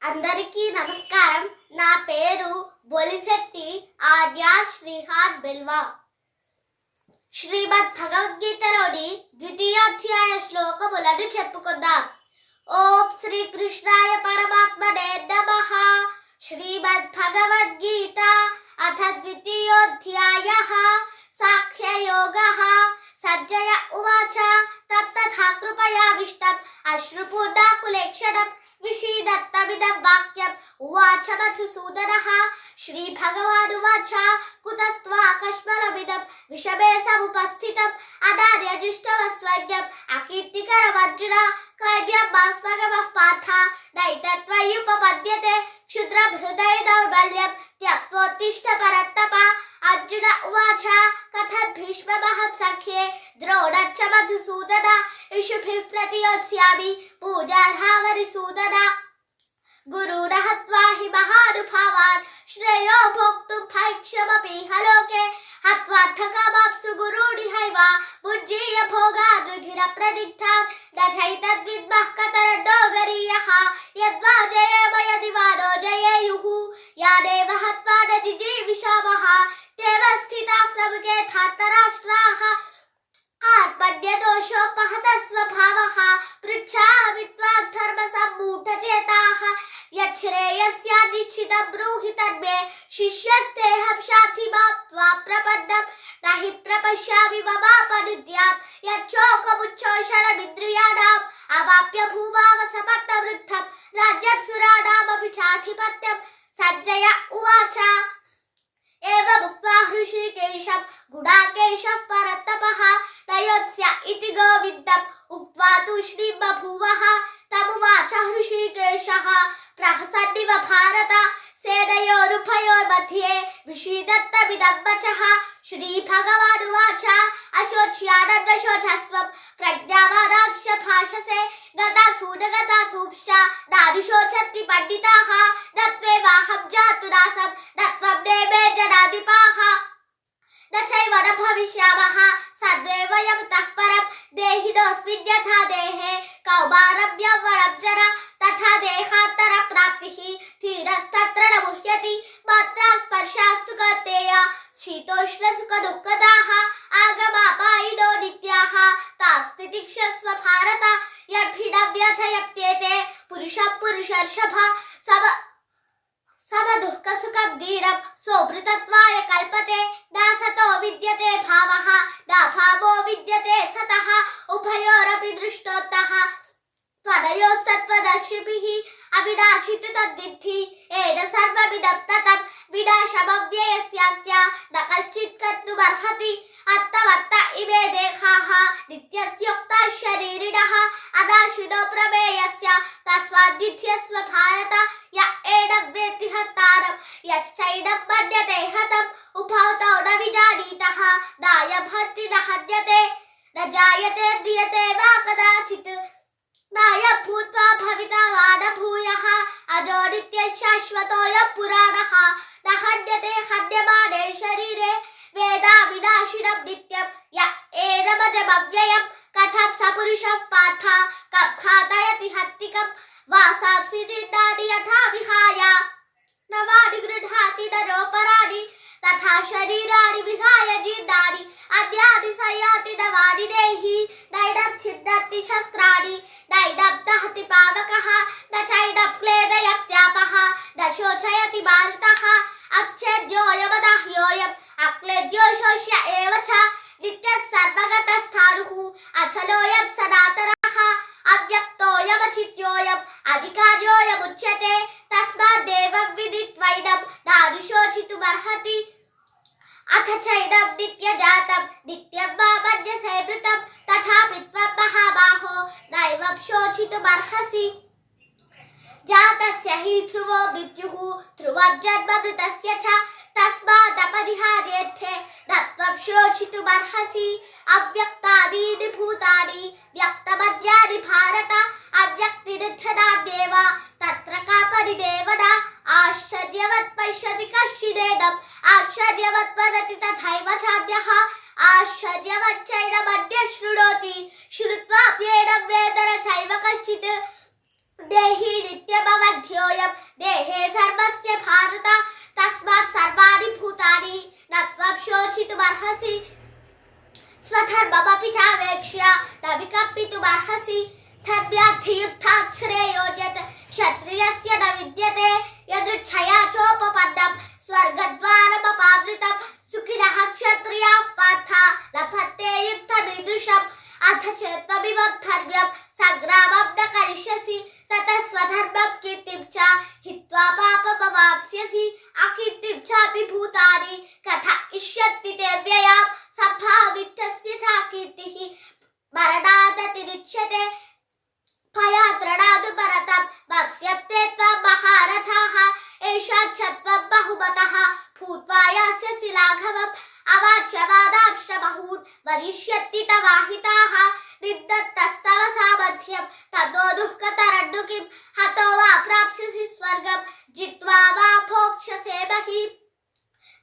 అందరికీ నమస్కారం. నా పేరు బొలిశెట్టి ఆర్య శ్రీహార్ బిల్వా. శ్రీమద్ భగవద్గీతలోని ద్వితీయాధ్యాయ శ్లోకములను చెప్పుకుందాం. ఓం శ్రీకృష్ణాయ పరమాత్మనే నమః. శ్రీమద్ భగవద్గీత అథ ద్వితీయోధ్యాయః సాంఖ్యయోగః. సంజయ ఉవాచ తత్తథా కృపయావిష్టం అశ్రుపూర్ణాకులేక్షణం విషీదత్తమిదం వాక్యం ఉవాచ మధుసూదనః. శ్రీభగవానువాచ కుతస్త్వాకస్మలమిదం విషమే సముపస్థితం అనార్యజిష్టవస్వర్గ్యం అకీర్తికరమర్జున క్లైవ్యం మాస్మగమః పార్థ నైతత్వయుపపద్యతే క్షుద్రం హృదయ దౌర్బల్యం త్యక్తోత్తిష్ఠ పరత్తప. అర్జున ఉవాచ కథం భీష్మమహం సఖ్యే ద్రోణశ్చ మధుసూదన ఇషుభిః ప్రతియోత్స్యామి పూజార్హావరిసూదన. గురుణ హత్వా హి మహానుభావాన్ శ్రేయో భోక్తుం భైక్ష్యమపీహ లోకే హత్వార్థకామాప్సు గురూణిహైవ భుజ్యీయ భోగాన్ రుధిర ప్రదిగ్ధాన్ న చైతద్విద్మః కతరణో గరీయః యద్వా జయేమ యది వా నో జయేయుః యాదేవ హత్వా న జిజీవిషామః తేవ స్థితాః ప్రముఖే ధార్తరాష్ట్రాః ఆత్మన్యదోషోపహత స్వభావః పృచ్ఛామి త్వాం ధర్మసమ్మూఢచేతాః యచ్ఛ్రేయస్య నిశ్చితం బ్రూహి తన్మే శిష్యస్తేహం శాంతి మాం త్వాం ప్రపన్నం నహి ప్రపశ్యామి మమాపనిద్యాత్ యచ్చోకముచ్చోషణమింద్రియాణాం అవాప్య భూమావసమర్థవృద్ధం రాజ్యం సురాణామపి చాధిపత్యం. సంజయ ఉవాచ ఏవముక్త్వా హృషీకేశం గుడాకేశః పరత్తపః నయోత్స్య ఇతి గోవిందం ఉక్త్వా తూష్ణీం బభూవః. తమువాచ హృషీకేశః ప్రహసన్నివ భారత సేనయోరుభయోర్मध्ये విషీదత్తమిదం వచః. శ్రీభగవానువాచ అశోచ్యానన్వశోచస్వం ప్రజ్ఞావాదాంశ భాషసే గతాసూనగతాసూంశ్చ నానుశోచంతి పండితాః నత్వేవాహం జాతునాసం నత్వం నేమే జనాధిపాః న చైవ న భవిష్యామః సర్వే వయం తః పరం దేహినోऽస్మిన్ యథా దేహే కౌమారం యౌవనం జరా తథా దేహాంతర ప్రాప్తిః ధీరస్తత్ర న ముహ్యతి మాత్రా స్పర్శాస్తు కౌంతేయ శీతోష్ణ సుఖ దుఃఖదాః ఆగమాపాయినో నిత్యాః తాం స్థితిక్షస్వ భారత యద్భినం వ్యథయప్యేతే పురుషం పురుషర్షభ సమదుఃఖ సుఖం ధీరం సోమృతత్వాయ కల్పతే నాసతో విద్యతే భావః నాభావో విద్యతే సతః ఉభయోరపి దృష్టోత్తః త్వనయోస్తత్వదర్శిభిః అవినాశితు తద్విద్ధి ఏన సర్వమిదం తతం వినాశమవ్యయస్యాస్య న కశ్చిత్ కర్తుమర్హతి. అత్తవత్త ఇమే దేహాః నిత్యస్యోక్తాః శరీరిణః అనాశినో ప్రమేయస్య తస్మాద్విధ్యస్వ భారత య ఏనం వేత్తి హర్తారం యశ్చైనం మన్యతే హతం ఉభౌ తౌ న విజానీతః నాయం హన్తి న హన్యతే న జాయతే మ్రియతే వా కదాచిత్ నాయం భూత్వా భవితా వా న భూయః అజో నిత్యః శాశ్వతోऽయం పురాణః న హన్యతే హన్యమానే శరీరే వేదా వినాశినం నిత్యం య ఏనమజమవ్యయం కథం సపురుషః పార్థ కం ఘాతయతి హత్తికం వాసాంసి నిందాని యథా విహాయ నవాని గృహాతి నరోపరాణి తథా శరీరాణి విహాయ జీర్ణాని అద్యాని సయాతి నవాని దేహి నైనం ఛిద్దతి శస్త్రాణి నైనం దహతి పావకః న చైనం క్లేదయత్యాపః న శోచయతి మారుతః అచ్ఛేద్యోయమదహ్యోయం అక్లేద్యో శోష్య ఏవ చ నిత్యః సర్వగతస్థాణుః అచలోయం సనాతనః అవ్యక్తోయమచిత్యోయం అధికార్యోయముచ్యతే తస్మాద్దేవం విదిత్వైనం నానుశోచితుమర్హతి. అథ చైనం నిత్యజాతం నిత్యం వా మన్యసే మృతం తథాపి త్వం మహాబాహో నైవం శోచితుమర్హసి. జాతస్య హి ధ్రువో మృత్యుః ధ్రువం జన్మ మృతస్య చ తస్మాదపరిహార్యేర్థే న త్వం శోచితుమర్హసి. అవ్యక్తాదీని భూతాని వ్యక్తమద్యాని భారత అవ్యక్తినిధనాన్యేవ తత్ర కా పరిదేవన. ఆశ్చర్యవత్ పశ్యతి కశ్చిదేనం ఆశ్చర్యవత్ వదతి తథైవ చాన్యః ఆశ్చర్యవచ్చైనమన్యః శృణోతి శృత్వాప్యేనం వేదన చైవ కశ్చిత్ దేహి నిత్యమవధ్యోయం हित्वा पापमवाप्स्यसि अकीर्तिं चापि भूतानि कथयिष्यति ते व्ययां संभावितस्य च कीर्तिः मरणादतिरिच्यते त्वया तृणादु परतं वप्स्यते त्वं महारथाः एषां च त्वं बहुमतः भूत्वा यास्यसि लाघवम् अवाच्यवादांशबहून् वदिष्यन्ति तवाहिताः निदत्तस्तव सामर्थ्यं ततो दुःखतरण्डु किं हतो वा प्राप्स्यसि स्वर्गं जित्वा वा भोक्ष्यसे महीम्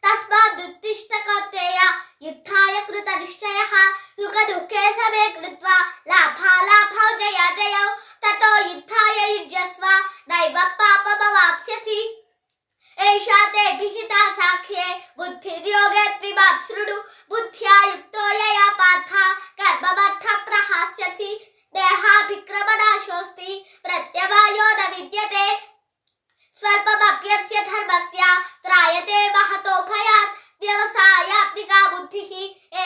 तस्मादुत्तिष्ठ कौन्तेय युद्धाय कृतनिश्चयः सुखदुःखे समे कृत्वा लाभालाभौ जयाजयौ ततो युद्धाय युज्यस्व नैव पापमवाप्स्यसि एषा ते विहिता साख्ये बुद्धिर्योगे त्विमां शृणु बुद्ध्या युक्तो यया पार्थ कर्ममर्थं प्रहास्यसि देहाभिक्रमणाशोऽस्ति प्रत्यवायो न विद्यते स्वल्पमप्यस्य धर्मस्य त्रायते महतो भयात् व्यवसायात्मिका बुद्धिः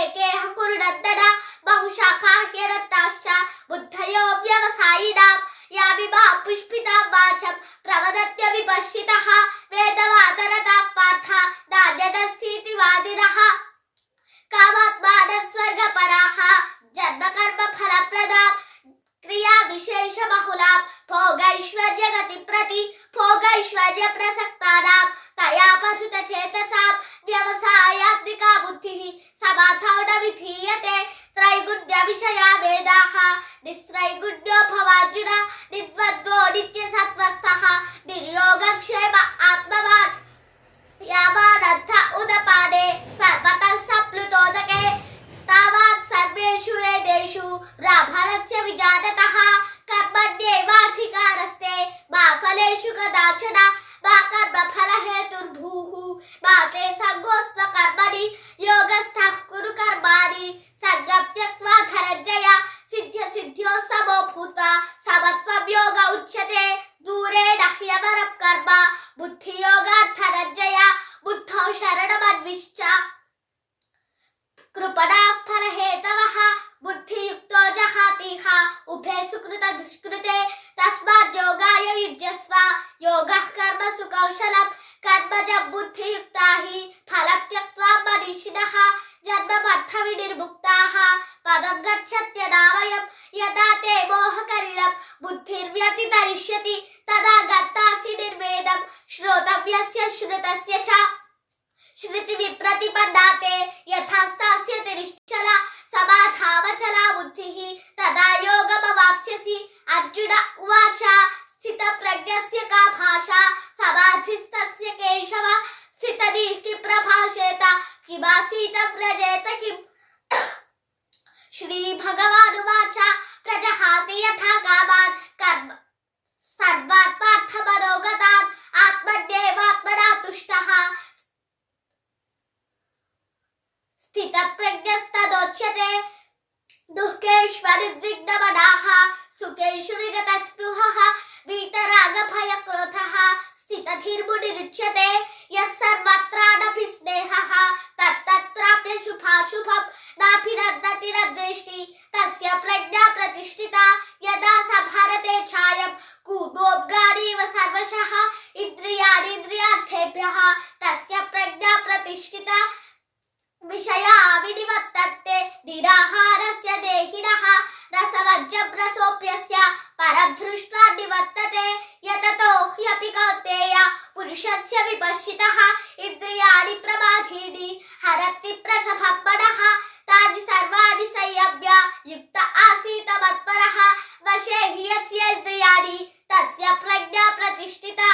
एकेह कुरुनन्दन बहुशाखा ह्यनन्ताश्च बुद्धयो व्यवसायिनां यामिमा पुष्पितां वाचं प्रवदत्य विपश्चितः वेदवादरतां पार्थ नान्यदस्तीति वादिनः कामात्मानः स्वर्गपराः जन्मकर्मफलप्रदां क्रियाविशेषबहुलां भोगैश्वर्यगतिं प्रति भोगैश्वर्यप्रसक्तानां तया परिहृतचेतसां व्यवसायात्मिका बुद्धिः समाधौ न विधीयते त्रैगुण्यविषया वेदाः निस्त्रैगुण्यो भवार्जुन निर्द्वन्द्वो नित्यसत्त्वस्थः निर्योगक्षेम आत्मवान् यावानन्त उदपाने सर्वतः सम्प्लुतोदके तावान् सर्वेषु वेदेषु ब्राह्मणस्य विजानतः कर्मण्येवाधिकारस्ते मा फलेषु कदाचन मा कर्मफलहेतुर्भूः मा ते सङ्गोऽस्त्वकर्मणि योगस्थः कुरु कर्माणि सङ्गं त्यक्त्वा धनञ्जय सिद्ध्यसिद्ध्यो समो भूत्वा समत्वं योग उच्यते दूरेण ह्यवरं कर्म बुद्धियोगात् धनञ्जय बुद्धौ शरणमन्विष्ट कृपणाः फलहेतवः बुद्धियुक्तो जहातीह उभे सुकृतदुष्कृते तस्माद् योगाय युज्यस्व योगः कर्मसु कौशलं कर्मजं बुद्धियुक्ता हि फलं त्यक्त्वा मनीषिणः जन्मबद्धविनिर्मुक्ताः पदं गच्छत्यनामयं यदा ते मोहकलिलं बुद्धिर्व्यतितरिष्यति तदा गतासि निर्वेदं श्रोतव्यस्य श्रुतस्य च श्रुतिविप्रतिपन्ना ते यथास्तास्यति निश्चला समाधावचला बुद्धिः तदा योगमवाप्स्यसि अर्जुन उवाच स्थितप्रज्ञस्य का भाषा समाधिस्तस्य केशव स्थितधीः किं प्रभाषेत किमासीत व्रजेत किम् श्रीभगवानुवाच प्रजहाति यथा कामान् कर्म सर्वान् पार्थमनोगतान् आत्मन्येवात्मना तुष्टः स्थितप्रज्ञस्तदोच्यते दुःखेष्वनुद्विग्नमनाः सुखेषु विगतस्पृहः वीतरागभयक्रोधः स्थितधीर्मुनिरुच्यते यः सर्वत्राणपि स्नेहः तत्तत्प्राप्य शुभाशुभं नाभिनन्दति न द्वेष्टि तस्य प्रज्ञा प्रतिष्ठिता यदा सभारते छायं कूर्मोद्गारीव सर्वशः इन्द्रियाणीन्द्रियार्थेभ्यः तस्य प्रज्ञा प्रतिष्ठिता विषया विनिवर्तन्ते निराहारस्य देहिनः रसवज्जं रसोऽप्यस्य परं दृष्ट्वा निवर्तते यततो ह्यपि कौन्तेय पुरुषस्य विपश्चितः इन्द्रियाणि प्रमाथीनि हरति प्रसभं मनः तानि सर्वाणि संयम्य युक्त आसीत मत्परः वशे हि यस्य इन्द्रियाणि तस्य प्रज्ञा प्रतिष्ठिता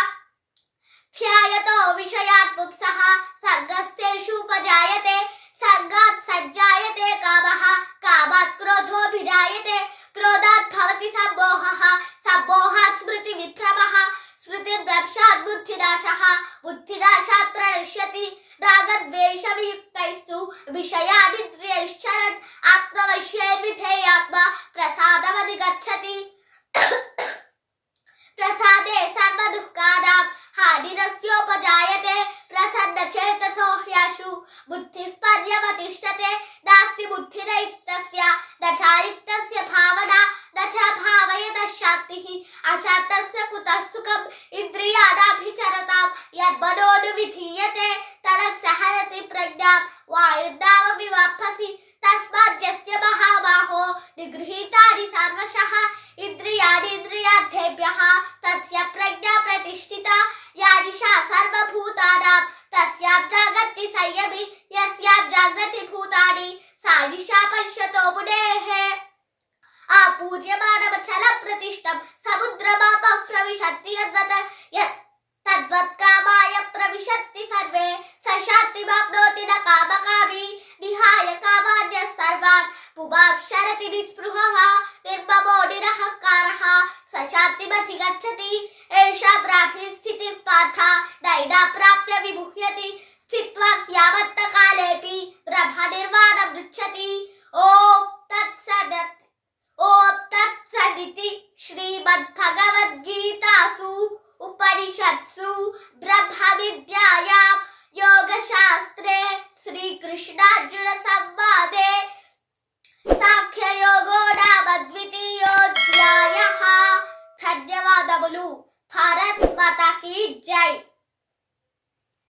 ध्यायतो विषयान् पुंसः सर्गस्तेषूपजायते सर्गात् सञ्जायते कामः कामात् क्रोधोऽभिजायते क्रोधात् भवति सम्मोहः सम्मोहात् स्मृतिविभ्रमः स्मृतिर्भ्रंशात् बुद्धिनाशः बुद्धिनाशात् प्रणश्यति रागद्वेषवियुक्तैस्तु विषयानिन्द्रियैश्चरन् आत्मवश्यैर्विधेयात्मा प्रसादमधिगच्छति प्रसादे सर्वदुःखानां हानिरस्योपजायते प्रसन्नचेतसो ह्याशु बुद्धिः पर्यवतिष्ठते नास्ति बुद्धिरयुक्तस्य न चायुक्तस्य भावना न च भावयतः शान्तिः अशान्तस्य कुतः सुखम् इन्द्रिय సంయమి యస్యాం జాగ్రతి భూతాని సాడిషా పశ్యతో మునేః ఆపూర్యమానమచల ప్రతిష్టం సముద్రమాప ప్రవిశత్తి తద్వత్ కామాయ ప్రవిశత్తి సర్వే సశాంతిమాప్నోతి న కామకామి విహాయ కామాన్య సర్వాన్ పుమాప్సరతి నిస్పృహః నిర్మమో నిరహంకారః సశాంతిమతి గచ్చతి ఏషా బ్రాహ్మీ స్థితిః పార్థ నైనా ప్రాప్య విముహ్యతి స్థిత్వా స్యావంత కాలేపి బ్రహ్మనిర్వాణం గృచ్చతి ఓం తత్సదితి శ్రీమద్భగవద్గీతాసు ఉపనిషత్సు బ్రహ్మ విద్యాయాం యోగశాస్త్రే శ్రీకృష్ణార్జున సంవాదే సాంఖ్యయోగో నామ ద్వితీయోధ్యాయః. ధన్యవాదములు. భారత్ మాతా కీ జై.